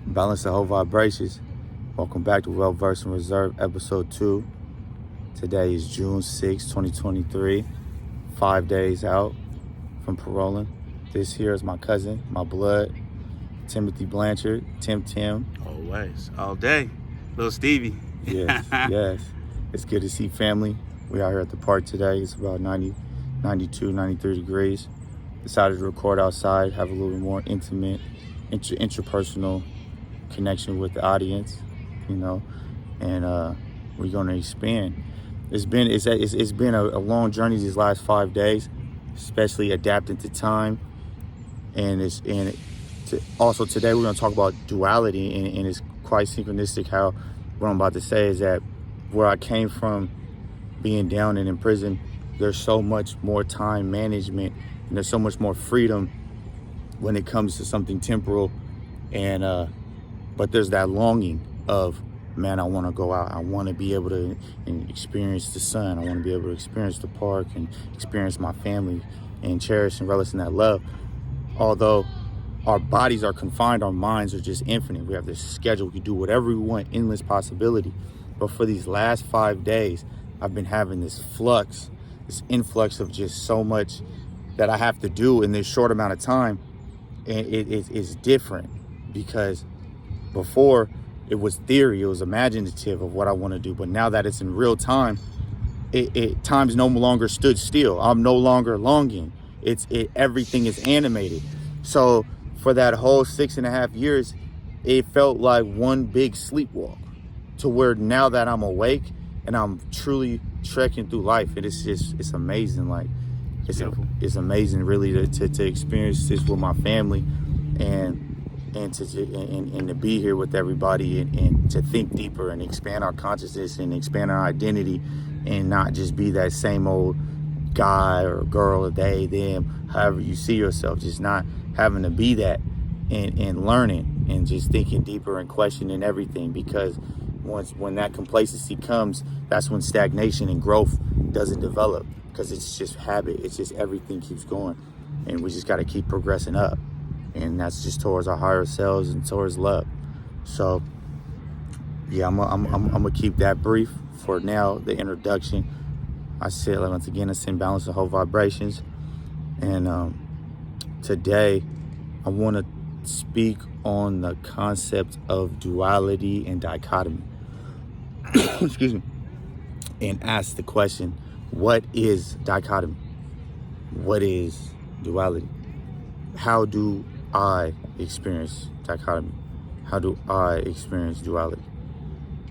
Balance the whole vibrations. Welcome back to Well Versed and Reserved, Ep.2. Today is June 6, 2023. 5 days out from paroling. This here is my cousin, my blood, Timothy Blanchard, Tim. Always, all day. Little Stevie. Yes. It's good to see family. We out here at the park today. It's about 92, 93 degrees. Decided to record outside, have a little bit more intimate, interpersonal connection with the audience, and we're going to expand. It's been a long journey these last 5 days, especially adapting to time, also today we're going to talk about duality, and it's quite synchronistic how what I'm about to say is that where I came from, being down and in prison, there's so much more time management and there's so much more freedom when it comes to something temporal, but there's that longing of, man, I want to go out. I want to be able to experience the sun. I want to be able to experience the park and experience my family and cherish and relish in that love. Although our bodies are confined, our minds are just infinite. We have this schedule. We can do whatever we want, endless possibility. But for these last 5 days, I've been having this influx of just so much that I have to do in this short amount of time. And it's different because before it was theory, it was imaginative of what I want to do. But now that it's in real time, time's no longer stood still. I'm no longer longing. Everything is animated. So for that whole 6.5 years, it felt like one big sleepwalk, to where now that I'm awake and I'm truly trekking through life, it's amazing. Like it's amazing really to experience this with my family and to be here with everybody and to think deeper and expand our consciousness and expand our identity and not just be that same old guy or girl or they, them, however you see yourself, just not having to be that and learning and just thinking deeper and questioning everything, because when that complacency comes, that's when stagnation and growth doesn't develop, because it's just habit. It's just everything keeps going and we just got to keep progressing up, and that's just towards our higher selves and towards love. So yeah, I'm gonna keep that brief for now, the introduction. I said, once again, it's in balance the whole vibrations. And today I want to speak on the concept of duality and dichotomy. Excuse me. And ask the question, what is dichotomy? What is duality? How do I experience dichotomy? How do I experience duality?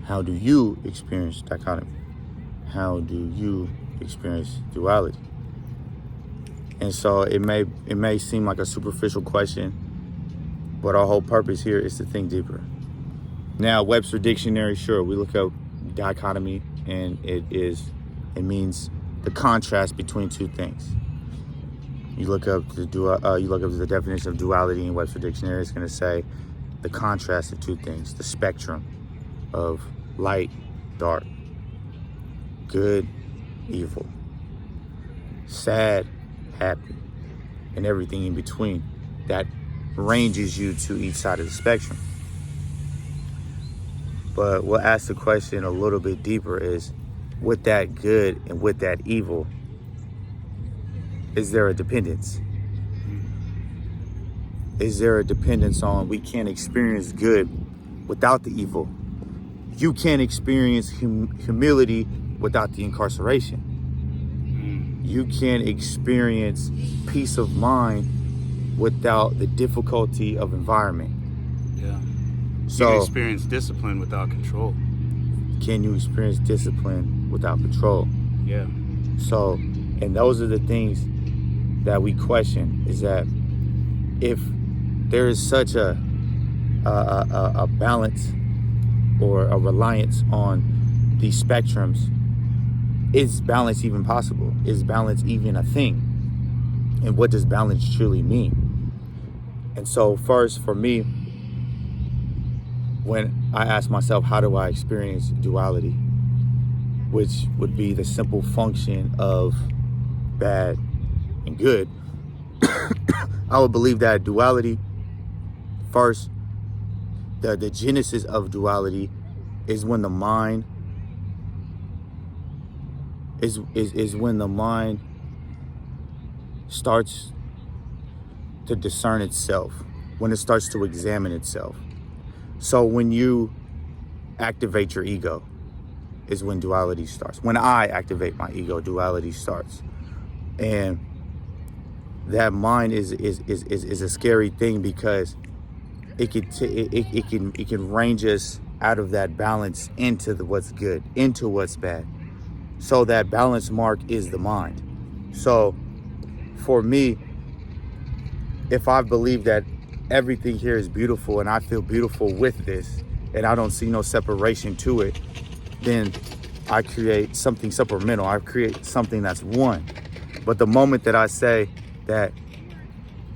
How do you experience dichotomy? How do you experience duality? And so it may seem like a superficial question, but our whole purpose here is to think deeper. Now, Webster Dictionary, sure, we look up dichotomy, and it means the contrast between two things. You look up the definition of duality in Webster Dictionary. It's going to say the contrast of two things, the spectrum of light, dark, good, evil, sad, happy, and everything in between that ranges you to each side of the spectrum. But we'll ask the question a little bit deeper is, with that good and with that evil, is there a dependence? Is there a dependence on we can't experience good without the evil? You can't experience humility without the incarceration. You can't experience peace of mind without the difficulty of environment. Yeah. So, you can experience discipline without control. Can you experience discipline without control? Yeah. So, and those are the things that we question, is that if there is such a balance or a reliance on these spectrums, is balance even possible? Is balance even a thing? And what does balance truly mean? And so first, for me, when I ask myself, how do I experience duality, which would be the simple function of bad and good, I would believe that duality, first, the genesis of duality is when the mind is when the mind starts to discern itself, when it starts to examine itself. So when you activate your ego is when duality starts. When I activate my ego, duality starts. And that mind is a scary thing, because it can range us out of that balance into what's good, into what's bad. So that balance mark is the mind. So for me, if I believe that everything here is beautiful and I feel beautiful with this, and I don't see no separation to it, then I create something supplemental. I create something that's one. But the moment that I say that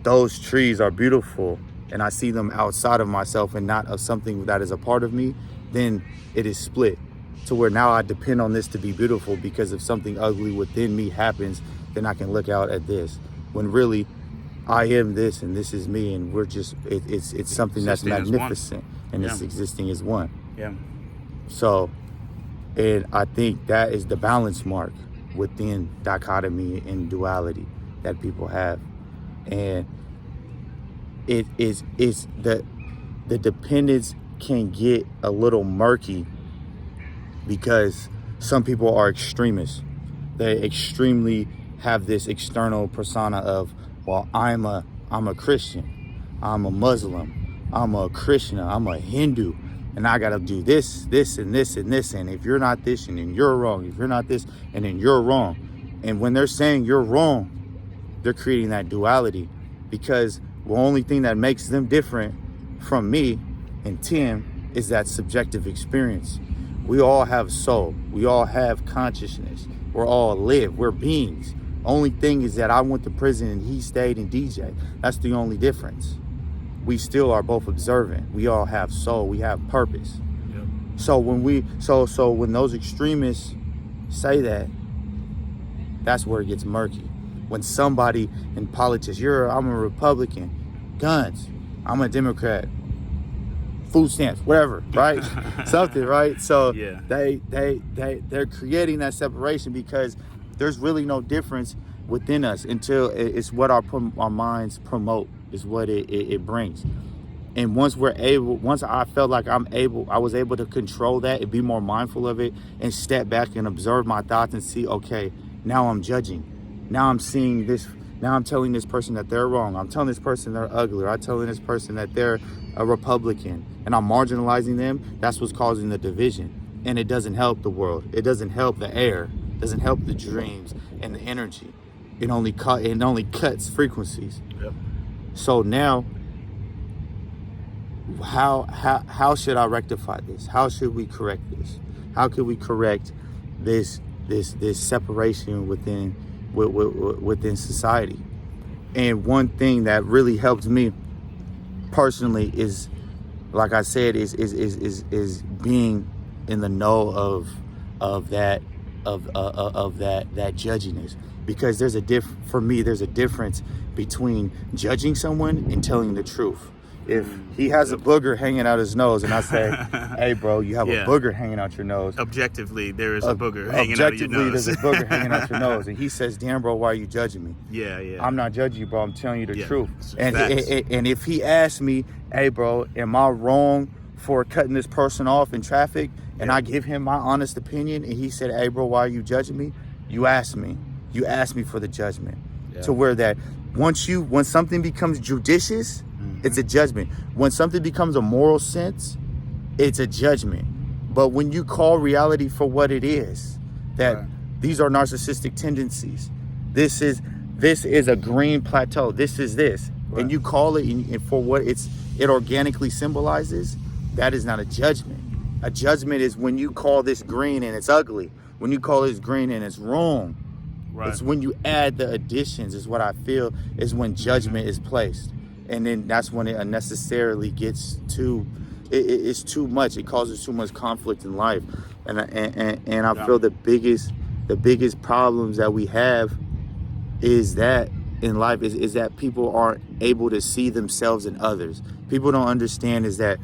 those trees are beautiful and I see them outside of myself and not of something that is a part of me, then it is split to where now I depend on this to be beautiful, because if something ugly within me happens, then I can look out at this, when really I am this and this is me, and we're just it's something that's magnificent, and it's existing as one. Yeah. So, and I think that is the balance mark within dichotomy and duality that people have. And it's the dependence can get a little murky, because some people are extremists. They extremely have this external persona of, well, I'm a Christian, I'm a Muslim, I'm a Krishna, I'm a Hindu, and I gotta do this, and this, and this, and if you're not this, and then you're wrong. If you're not this, and then you're wrong. And when they're saying you're wrong, they're creating that duality, because the only thing that makes them different from me and Tim is that subjective experience. We all have soul. We all have consciousness. We're all live. We're beings. Only thing is that I went to prison and he stayed in DJ. That's the only difference. We still are both observant. We all have soul. We have purpose. Yep. So when those extremists say that, that's where it gets murky. When somebody in politics, I'm a Republican, guns, I'm a Democrat, food stamps, whatever, right? Something, right? So yeah. they're creating that separation, because there's really no difference within us until it's what our minds promote, is what it brings. And once I felt like I was able to control that and be more mindful of it and step back and observe my thoughts and see, okay, now I'm judging. Now I'm seeing this. Now I'm telling this person that they're wrong. I'm telling this person they're ugly. Or I'm telling this person that they're a Republican, and I'm marginalizing them. That's what's causing the division. And it doesn't help the world. It doesn't help the air. It doesn't help the dreams and the energy. It only cuts frequencies. Yep. So now, how should I rectify this? How should we correct this? How can we correct this separation within society? And one thing that really helped me personally is, like I said, is being in the know of that judginess, because there's a difference between judging someone and telling the truth. If he has a booger hanging out his nose and I say, hey bro, you have a booger hanging out your nose. Objectively, there is a booger hanging out of your nose. There's a booger hanging out your nose. And he says, damn bro, why are you judging me? Yeah. I'm not judging you, bro. I'm telling you the truth. And if he asks me, hey bro, am I wrong for cutting this person off in traffic? And I give him my honest opinion, and he said, hey bro, why are you judging me? You asked me for the judgment. To where that when something becomes judicious, it's a judgment. When something becomes a moral sense, it's a judgment. But when you call reality for what it is, that these are narcissistic tendencies, this is a green plateau, this is this, and you call it and for what it organically symbolizes, that is not a judgment. A judgment is when you call this green and it's ugly, when you call this green and it's wrong. It's when you add the additions, is what I feel, is when judgment is placed. And then that's when it unnecessarily gets it's too much. It causes too much conflict in life. And I feel the biggest problems that we have is that in life is that people aren't able to see themselves in others. People don't understand is that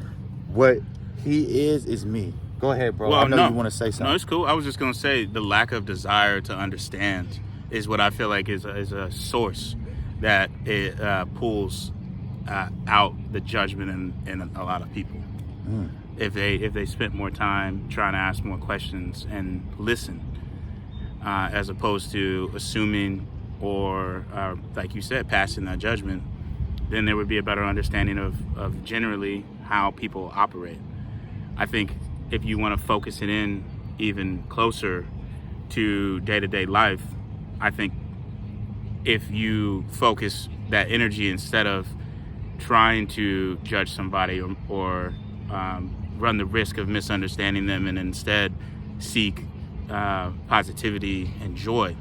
what he is me. Go ahead, bro. Well, I know you want to say something. No, it's cool. I was just going to say the lack of desire to understand is what I feel like is a source that it pulls out the judgment in a lot of people. If they spent more time trying to ask more questions and listen, as opposed to assuming or like you said, passing that judgment, then there would be a better understanding of generally how people operate. I think if you want to focus it in even closer to day-to-day life, I think if you focus that energy instead of trying to judge somebody or run the risk of misunderstanding them, and instead seek positivity and joy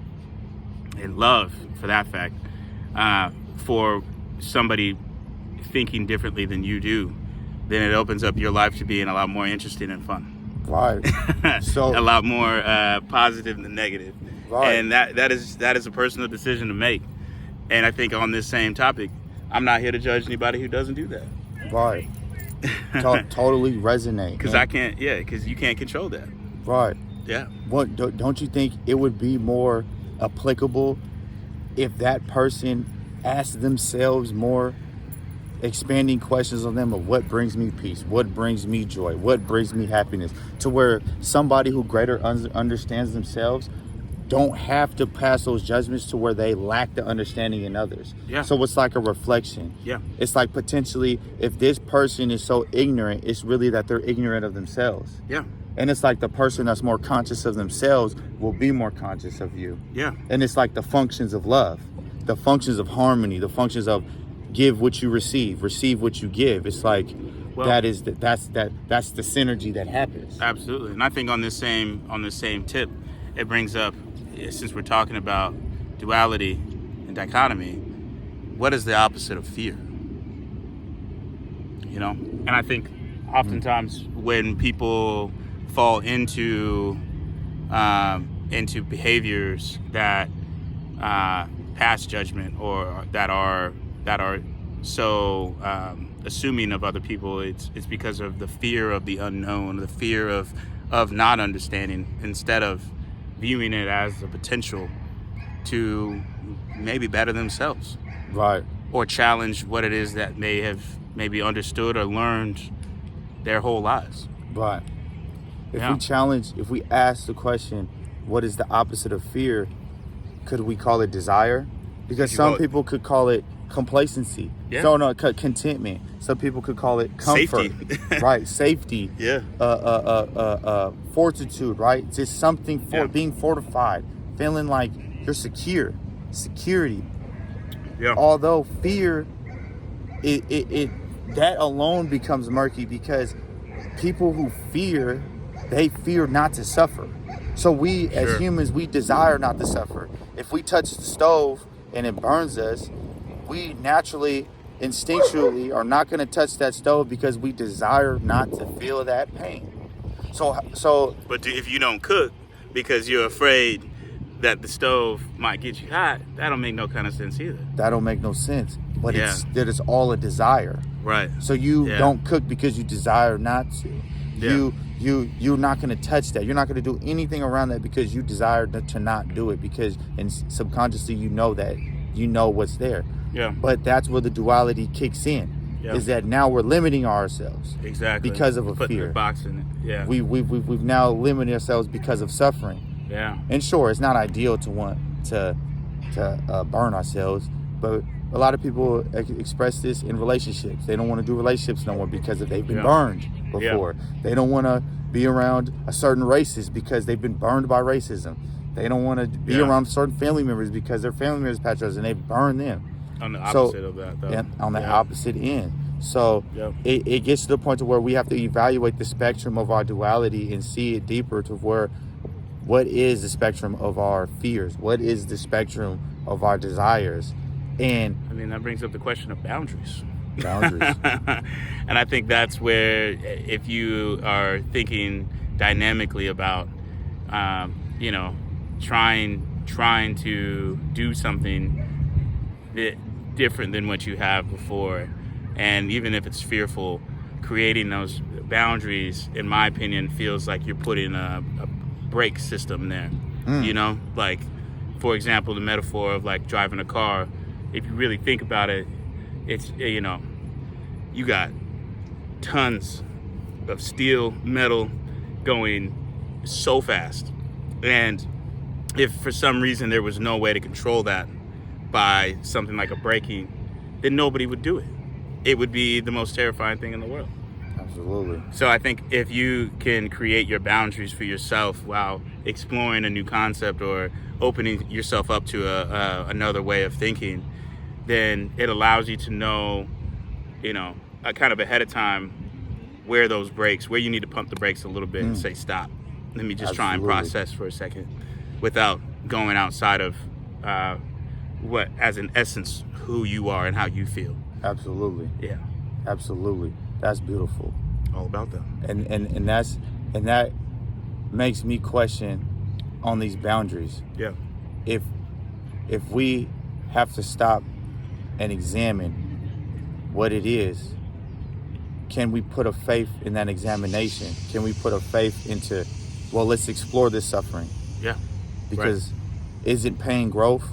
and love, for that fact, for somebody thinking differently than you do, then it opens up your life to being a lot more interesting and fun. Right. So a lot more positive than negative. Right. And that is a personal decision to make. And I think on this same topic, I'm not here to judge anybody who doesn't do that. Right. Totally resonate. Because you can't control that. Right. Yeah. What don't you think it would be more applicable if that person asked themselves more expanding questions on them of what brings me peace, what brings me joy, what brings me happiness, to where somebody who greater understands themselves don't have to pass those judgments to where they lack the understanding in others. Yeah. So it's like a reflection. Yeah. It's like potentially if this person is so ignorant, it's really that they're ignorant of themselves. Yeah. And it's like the person that's more conscious of themselves will be more conscious of you. Yeah. And it's like the functions of love, the functions of harmony, the functions of give what you receive what you give. It's like that's the synergy that happens. Absolutely. And I think on this same tip, it brings up, since we're talking about duality and dichotomy, what is the opposite of fear? You know? And I think oftentimes when people fall into behaviors that pass judgment or that are so assuming of other people, it's because of the fear of the unknown, the fear of not understanding, instead of viewing it as a potential to maybe better themselves. Right. Or challenge what it is that they have maybe understood or learned their whole lives. Right. If we ask the question, what is the opposite of fear? Could we call it desire? Because some people could call it complacency. Yeah. No, contentment. Some people could call it comfort. Safety. Right. Safety. Yeah. Fortitude. Right. Just something being fortified, feeling like you're security. Yeah. Although fear, it that alone becomes murky, because people who fear, they fear not to suffer. So we as humans, we desire not to suffer. If we touch the stove and it burns us, we naturally, instinctually are not going to touch that stove because we desire not to feel that pain. But if you don't cook because you're afraid that the stove might get you hot, that don't make no kind of sense either. That don't make no sense. But it's all a desire. Right. So you don't cook because you desire not to. Yeah. You're not going to touch that. You're not going to do anything around that because you desire to not do it, because subconsciously you know what's there. Yeah. But that's where the duality kicks in. Yeah. Is that now we're limiting ourselves. Exactly. Because of a Putting fear. A box in it. Yeah. We've now limited ourselves because of suffering. Yeah. And sure, it's not ideal to want to burn ourselves, but a lot of people express this in relationships. They don't want to do relationships no more because they've been burned before. Yeah. They don't want to be around a certain races because they've been burned by racism. They don't want to be around certain family members because their family members patronize and they've burned them. On the opposite of that, though. Yeah, on the opposite end. So it gets to the point to where we have to evaluate the spectrum of our duality and see it deeper to where, what is the spectrum of our fears? What is the spectrum of our desires? And I mean, that brings up the question of boundaries. And I think that's where, if you are thinking dynamically about, trying to do something different than what you have before, and even if it's fearful, creating those boundaries, in my opinion, feels like you're putting a brake system there. You know, like, for example, the metaphor of like driving a car. If you really think about it, it's, you know, you got tons of steel, metal going so fast. And if for some reason there was no way to control that by something like a braking, then nobody would do it. It would be the most terrifying thing in the world. Absolutely. So I think if you can create your boundaries for yourself while exploring a new concept or opening yourself up to another way of thinking, then it allows you to know, you know, kind of ahead of time where those brakes, where you need to pump the brakes a little bit and say, stop. Let me just try and process for a second without going outside of what, as in essence, who you are and how you feel. Absolutely. Yeah. Absolutely. That's beautiful. All about that. And that makes me question on these boundaries. Yeah. If we have to stop and examine what it is, can we put a faith in that examination? Can we put a faith into, well, let's explore this suffering? Yeah. Because isn't pain growth?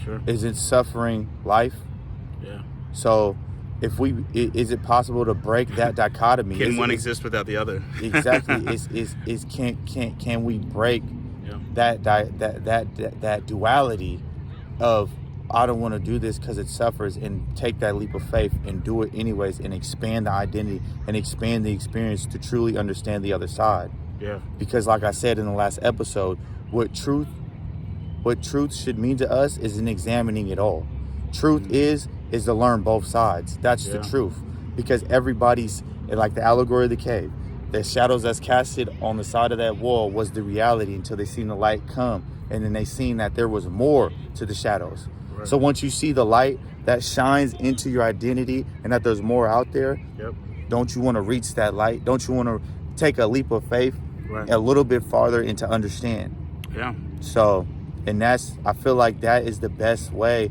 Sure. Isn't suffering life? Yeah. So is it possible to break that dichotomy? Can one exist without the other? Exactly. Can we break that duality of, I don't want to do this because it suffers, and take that leap of faith and do it anyways, and expand the identity and expand the experience to truly understand the other side? Yeah. Because like I said in the last episode, what truth should mean to us is in examining it all. Truth is to learn both sides. That's the truth. Because everybody's, like the allegory of the cave, the shadows that's casted on the side of that wall was the reality until they seen the light come, and then they seen that there was more to the shadows. Right. So once you see the light that shines into your identity and that there's more out there, don't you want to reach that light? Don't you want to take a leap of faith a little bit farther and to understand? Yeah. So, and I feel like that is the best way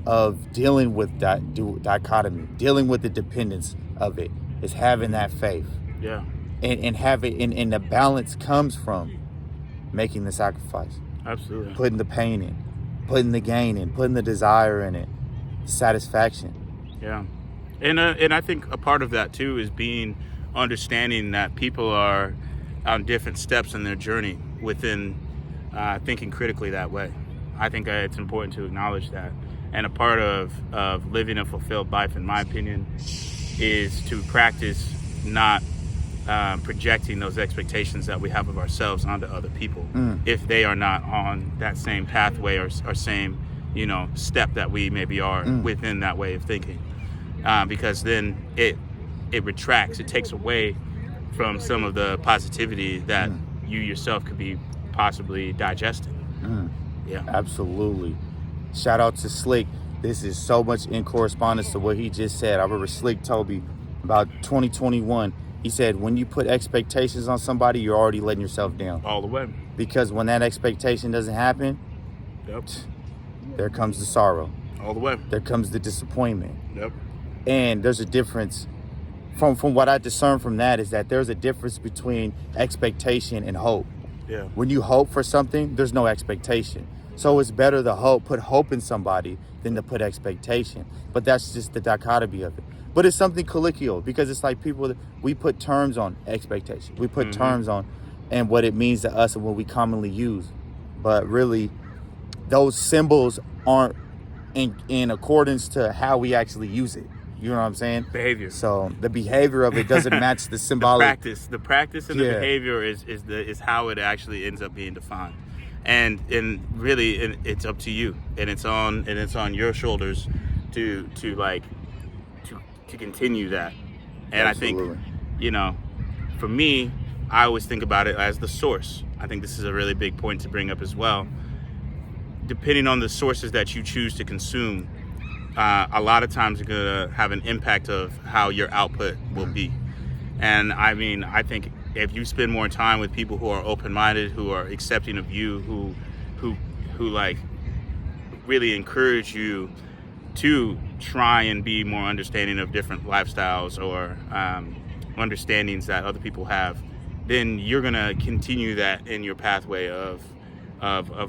of dealing with that dichotomy, dealing with the dependence of it, is having that faith. Yeah. And have it, and the balance comes from making the sacrifice. Absolutely. Putting the pain in, putting the gain in, putting the desire in it, satisfaction. Yeah. And I think a part of that too is understanding that people are on different steps in their journey within thinking critically that way. I think it's important to acknowledge that. And a part of living a fulfilled life, in my opinion, is to practice not projecting those expectations that we have of ourselves onto other people if they are not on that same pathway or same, you know, step that we maybe are within that way of thinking. Because then it retracts, it takes away from some of the positivity that you yourself could be possibly digesting. Yeah. Absolutely. Shout out to Slick. This is so much in correspondence to what he just said. I remember Slick told me about 2021. He said, when you put expectations on somebody, you're already letting yourself down. All the way. Because when that expectation doesn't happen, there comes the sorrow. All the way. There comes the disappointment. Yep. And there's a difference. From what I discern from that is that there's a difference between expectation and hope. Yeah. When you hope for something, there's no expectation. So it's better to put hope in somebody than to put expectation. But that's just the dichotomy of it. But it's something colloquial, because it's like we put terms on expectation. We put terms on and what it means to us and what we commonly use. But really, those symbols aren't in accordance to how we actually use it. You know what I'm saying? Behavior. So the behavior of it doesn't match the symbolic. The practice and the behavior is how it actually ends up being defined. And really it's up to you, and it's on your shoulders to continue that. And absolutely. I think, you know, for me, I always think about it as the source. I think this is a really big point to bring up as well. Depending on the sources that you choose to consume, a lot of times you're gonna have an impact of how your output will be. And I mean, I think if you spend more time with people who are open-minded, who are accepting of you, who like really encourage you to try and be more understanding of different lifestyles or understandings that other people have, then you're gonna continue that in your pathway of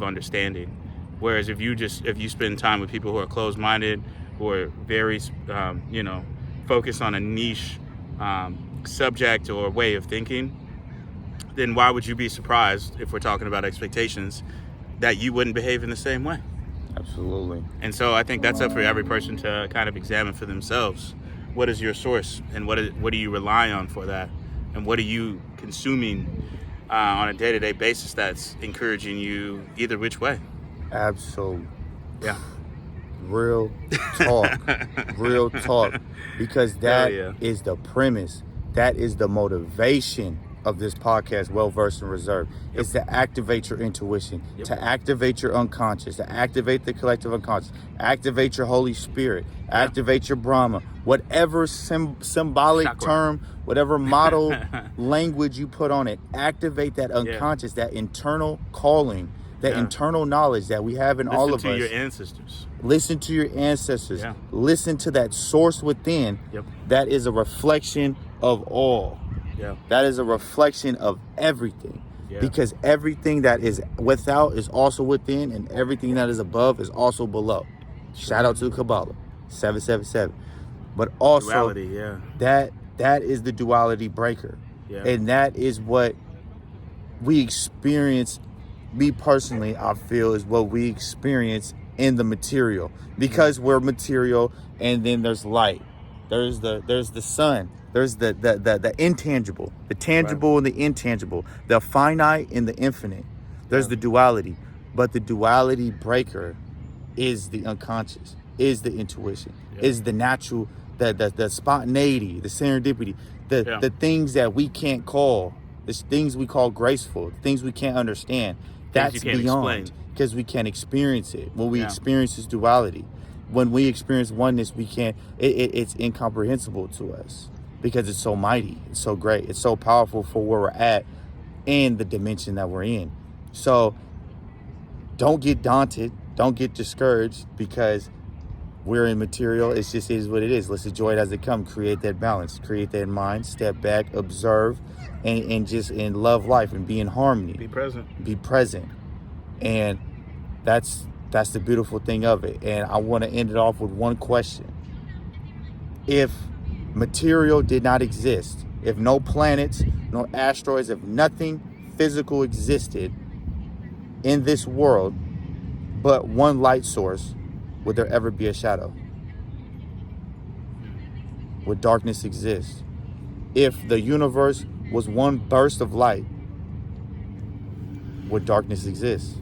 understanding. Whereas if you spend time with people who are closed-minded, who are very focused on a niche subject or way of thinking, then why would you be surprised, if we're talking about expectations, that you wouldn't behave in the same way? Absolutely. And so I think that's up for every person to kind of examine for themselves. What is your source, and what do you rely on for that, and what are you consuming on a day-to-day basis that's encouraging you either which way? Absolutely. Yeah. Real talk. Real talk. Because that is the premise. That is the motivation of this podcast, Well Versed and Reserved. Yep. It's to activate your intuition, Yep. to activate your unconscious, to activate the collective unconscious, activate your Holy Spirit, activate your Brahma, whatever symbolic Chakra. term, whatever model language you put on it, activate that unconscious, that internal calling, that internal knowledge that we have in all of us. Listen to your ancestors. Listen to your ancestors. Yeah. Listen to that source within. Yep. That is a reflection of all. Yeah. That is a reflection of everything. Yeah. Because everything that is without is also within, and everything that is above is also below. Shout out to Kabbalah, 777. But also, Duality, that is the duality breaker. Yeah. And that is what we experience. Me personally, I feel is what we experience in the material, because we're material, and then there's light. There's the sun. There's the intangible, the tangible and the intangible, the finite and the infinite. There's the duality, but the duality breaker is the unconscious, is the intuition, is the natural, the spontaneity, the serendipity, the things that we can't call, the things we call graceful, the things we can't understand. That's beyond, because we can't experience it. When we experience this duality, when we experience oneness, we can't. It's incomprehensible to us, because it's so mighty, it's so great, it's so powerful for where we're at and the dimension that we're in. So don't get daunted, don't get discouraged, because we're in material. It just is what it is. Let's enjoy it as it comes. Create that balance, create that mind, step back, observe, and just love life and be in harmony. Be present. Be present. And that's the beautiful thing of it. And I want to end it off with one question. If material did not exist, if no planets, no asteroids, if nothing physical existed in this world but one light source, would there ever be a shadow? Would darkness exist? If the universe was one burst of light, would darkness exist?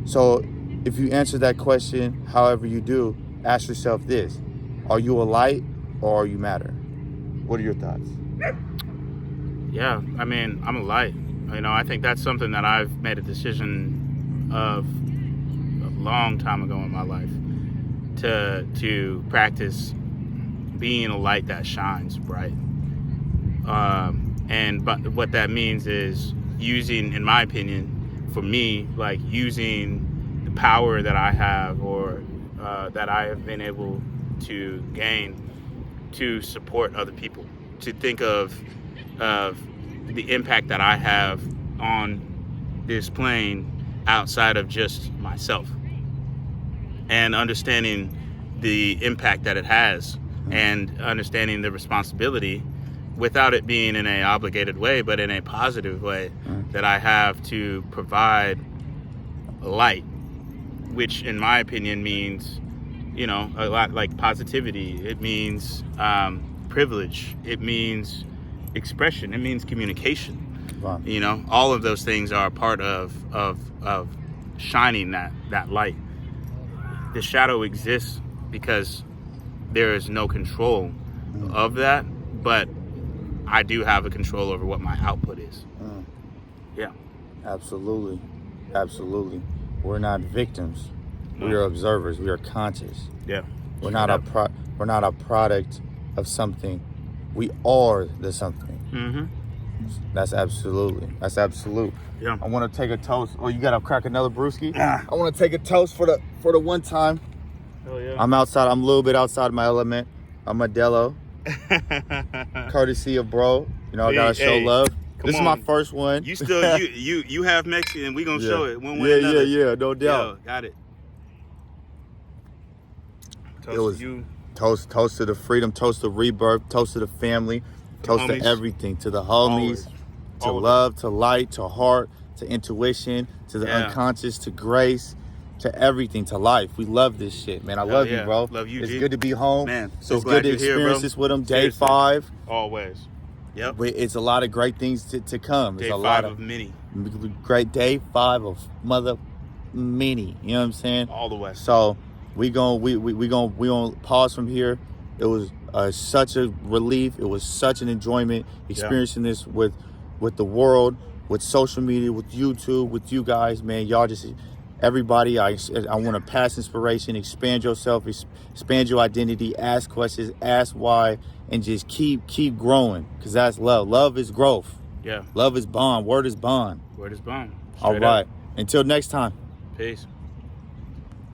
So if you answer that question, however you do, ask yourself this: are you a light or are you matter? What are your thoughts? Yeah, I mean, I'm a light. I think that's something that I've made a decision of a long time ago in my life, to practice being a light that shines bright. But what that means is using, in my opinion, for me, like using the power that I have, or that I have been able to gain, to support other people, to think of the impact that I have on this plane outside of just myself, and understanding the impact that it has, and understanding the responsibility, without it being in a obligated way, but in a positive way, that I have to provide light, which in my opinion means, a lot like positivity. It means privilege. It means expression. It means communication. Wow. All of those things are a part of shining that light. The shadow exists because there is no control of that, but I do have a control over what my output is. Yeah. Absolutely. Absolutely. We're not victims. We are observers. We are conscious. Yeah. We're not a product of something. We are the something. Mm-hmm. That's absolute. Yeah. I want to take a toast. Oh, you gotta crack another brewski? I want to take a toast for the one time Hell yeah. I'm outside. I'm a little bit outside my element. I'm a Dello. Courtesy of bro. You know, I gotta show love. This is my first one. You still you have Mexican. We gonna show it one way or Yeah, another. yeah, no doubt. Yo, got it. Toast It was to you. Toast to the freedom, toast to rebirth, toast to the family, toast to everything, to the homies, to love, to light, to heart, to intuition, to the unconscious, to grace, to everything, to life. We love this shit, man. I love you, bro. Love you, It's G. good to be home. Man, It's so good glad to you're here, experience bro. this with them. Seriously. Day 5. Always. Yep. It's a lot of great things to come. Day It's a 5 lot of many. Great day 5 of mother many. You know what I'm saying? All the way. So we gonna pause from here. It was such a relief. It was such an enjoyment experiencing this with the world, with social media, with YouTube, with you guys, man. Y'all just everybody. I want to pass inspiration, expand yourself, expand your identity, ask questions, ask why, and just keep growing, because that's love. Love is growth. Yeah. Love is bond. Word is bond. Word is bond. All right. Until next time. Peace.